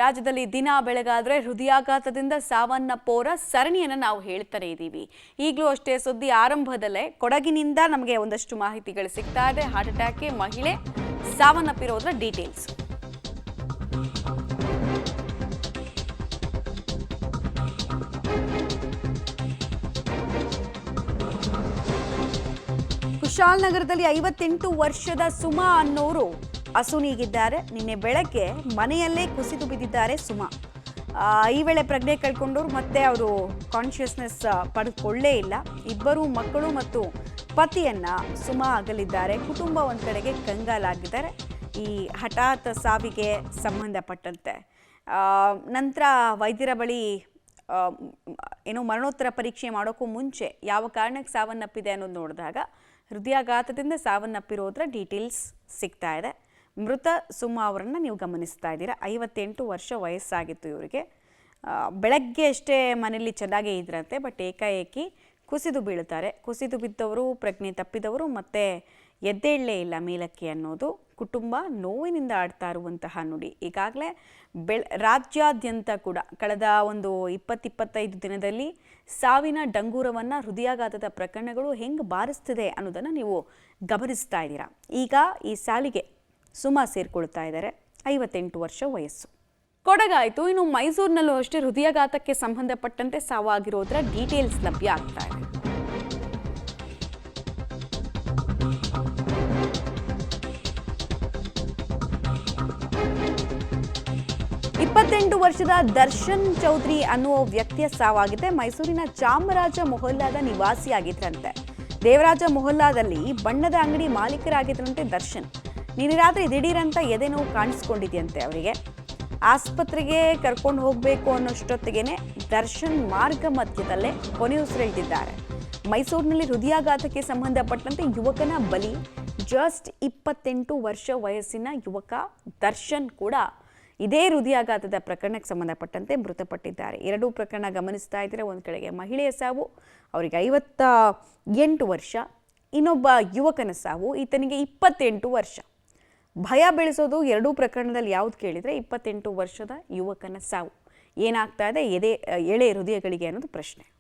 ರಾಜ್ಯದಲ್ಲಿ ದಿನ ಬೆಳಗಾದ್ರೆ ಹೃದಯಾಘಾತದಿಂದ ಸಾವನ್ನಪ್ಪೋರ ಸರಣಿಯನ್ನು ನಾವು ಹೇಳ್ತಾನೆ ಇದ್ದೀವಿ. ಈಗಲೂ ಅಷ್ಟೇ ಸುದ್ದಿ ಆರಂಭದಲ್ಲೇ ಕೊಡಗಿನಿಂದ ನಮಗೆ ಒಂದಷ್ಟು ಮಾಹಿತಿಗಳು ಸಿಗ್ತಾ ಇದೆ. ಹಾರ್ಟ್ ಅಟ್ಯಾಕ್ಗೆ ಮಹಿಳೆ ಸಾವನ್ನಪ್ಪಿರೋದ್ರ ಡೀಟೇಲ್ಸ್. ಕುಶಾಲನಗರದಲ್ಲಿ 58 ವರ್ಷದ ಸುಮಾ ಅನ್ನೋರು ಅಸುನೀಗಿದ್ದಾರೆ. ನಿನ್ನೆ ಬೆಳಗ್ಗೆ ಮನೆಯಲ್ಲೇ ಕುಸಿದು ಬಿದ್ದಿದ್ದಾರೆ ಸುಮಾ. ಈ ವೇಳೆ ಪ್ರಜ್ಞೆ ಕಳ್ಕೊಂಡವರು ಮತ್ತೆ ಅವರು ಕಾನ್ಷಿಯಸ್ನೆಸ್ ಪಡೆದುಕೊಳ್ಳೇ ಇಲ್ಲ. ಇಬ್ಬರು ಮಕ್ಕಳು ಮತ್ತು ಪತಿಯನ್ನ ಸುಮಾ ಅಗಲಿದ್ದಾರೆ. ಕುಟುಂಬ ಒಂದು ಕಡೆಗೆ ಕಂಗಾಲಾಗಿದ್ದಾರೆ ಈ ಹಠಾತ್ ಸಾವಿಗೆ ಸಂಬಂಧಪಟ್ಟಂತೆ. ನಂತರ ವೈದ್ಯರ ಬಳಿ ಏನು ಮರಣೋತ್ತರ ಪರೀಕ್ಷೆ ಮಾಡೋಕ್ಕೂ ಮುಂಚೆ ಯಾವ ಕಾರಣಕ್ಕೆ ಸಾವನ್ನಪ್ಪಿದೆ ಅನ್ನೋದು ನೋಡಿದಾಗ ಹೃದಯಾಘಾತದಿಂದ ಸಾವನ್ನಪ್ಪಿರೋದ್ರ ಡೀಟೇಲ್ಸ್ ಸಿಗ್ತಾ ಇದೆ. ಮೃತ ಸುಮಾ ಅವರನ್ನು ನೀವು ಗಮನಿಸ್ತಾ ಇದ್ದೀರಾ. 58 ವರ್ಷ ವಯಸ್ಸಾಗಿತ್ತು ಇವರಿಗೆ. ಬೆಳಗ್ಗೆ ಅಷ್ಟೇ ಮನೆಯಲ್ಲಿ ಚೆನ್ನಾಗೇ ಇದ್ರಂತೆ, ಬಟ್ ಏಕಾಏಕಿ ಕುಸಿದು ಬೀಳುತ್ತಾರೆ. ಕುಸಿದು ಬಿದ್ದವರು ಪ್ರಜ್ಞೆ ತಪ್ಪಿದವರು ಮತ್ತೆ ಎದ್ದೇಳಲೇ ಇಲ್ಲ ಮೇಲಕ್ಕೆ ಅನ್ನೋದು ಕುಟುಂಬ ನೋವಿನಿಂದ ಆಡ್ತಾ ಇರುವಂತಹ ನುಡಿ. ಈಗಾಗಲೇ ರಾಜ್ಯಾದ್ಯಂತ ಕೂಡ ಕಳೆದ ಒಂದು 20-25 ದಿನದಲ್ಲಿ ಸಾವಿನ ಡಂಗೂರವನ್ನು ಹೃದಯಾಘಾತದ ಪ್ರಕರಣಗಳು ಹೆಂಗೆ ಬಾರಿಸ್ತಿದೆ ಅನ್ನೋದನ್ನು ನೀವು ಗಮನಿಸ್ತಾ ಇದ್ದೀರಾ. ಈಗ ಈ ಸಾಲಿಗೆ ಸುಮಾ ಸೇರ್ಕೊಳ್ತಾ ಇದ್ದಾರೆ. 58 ವರ್ಷ ವಯಸ್ಸು. ಕೊಡಗಾಯಿತು. ಇನ್ನು ಮೈಸೂರಿನಲ್ಲೂ ಅಷ್ಟೇ ಹೃದಯಾಘಾತಕ್ಕೆ ಸಂಬಂಧಪಟ್ಟಂತೆ ಸಾವಾಗಿರೋದ್ರ ಡೀಟೇಲ್ಸ್ ಲಭ್ಯ ಆಗ್ತಾ ಇದೆ. ವರ್ಷದ ದರ್ಶನ್ ಚೌಧರಿ ಅನ್ನುವ ವ್ಯಕ್ತಿಯ ಸಾವಾಗಿದೆ. ಮೈಸೂರಿನ ಚಾಮರಾಜ ಮೊಹಲ್ಲಾದ ನಿವಾಸಿಯಾಗಿದ್ರಂತೆ. ದೇವರಾಜ ಮೊಹಲ್ಲಾದಲ್ಲಿ ಬಣ್ಣದ ಅಂಗಡಿ ಮಾಲೀಕರಾಗಿದ್ರಂತೆ ದರ್ಶನ್. ನಿನ್ನೆ ರಾತ್ರಿ ದಿಢೀರಂತ ಎದೆ ನೋವು ಕಾಣಿಸ್ಕೊಂಡಿದೆಯಂತೆ ಅವರಿಗೆ. ಆಸ್ಪತ್ರೆಗೆ ಕರ್ಕೊಂಡು ಹೋಗಬೇಕು ಅನ್ನೋಷ್ಟೊತ್ತಿಗೆನೆ ದರ್ಶನ್ ಮಾರ್ಗ ಮಧ್ಯದಲ್ಲೇ ಕೊನೆಯುಸಿರೆಳೆದಿದ್ದಾರೆ. ಮೈಸೂರಿನಲ್ಲಿ ಹೃದಯಾಘಾತಕ್ಕೆ ಸಂಬಂಧಪಟ್ಟಂತೆ ಯುವಕನ ಬಲಿ. ಜಸ್ಟ್ 28 ವರ್ಷ ವಯಸ್ಸಿನ ಯುವಕ ದರ್ಶನ್ ಕೂಡ ಇದೇ ಹೃದಯಾಘಾತದ ಪ್ರಕರಣಕ್ಕೆ ಸಂಬಂಧಪಟ್ಟಂತೆ ಮೃತಪಟ್ಟಿದ್ದಾರೆ. ಎರಡೂ ಪ್ರಕರಣ ಗಮನಿಸ್ತಾ ಇದ್ದರೆ ಒಂದು ಕಡೆಗೆ ಮಹಿಳೆಯ ಸಾವು, ಅವರಿಗೆ 58 ವರ್ಷ. ಇನ್ನೊಬ್ಬ ಯುವಕನ ಸಾವು, ಈತನಿಗೆ 28 ವರ್ಷ. ಭಯ ಬೆಳೆಸೋದು ಎರಡೂ ಪ್ರಕರಣದಲ್ಲಿ ಯಾವ್ದು ಕೇಳಿದರೆ 28 ವರ್ಷದ ಯುವಕನ ಸಾವು. ಏನಾಗ್ತಾ ಇದೆ ಎಳೆ ಹೃದಯಗಳಿಗೆ ಅನ್ನೋದು ಪ್ರಶ್ನೆ.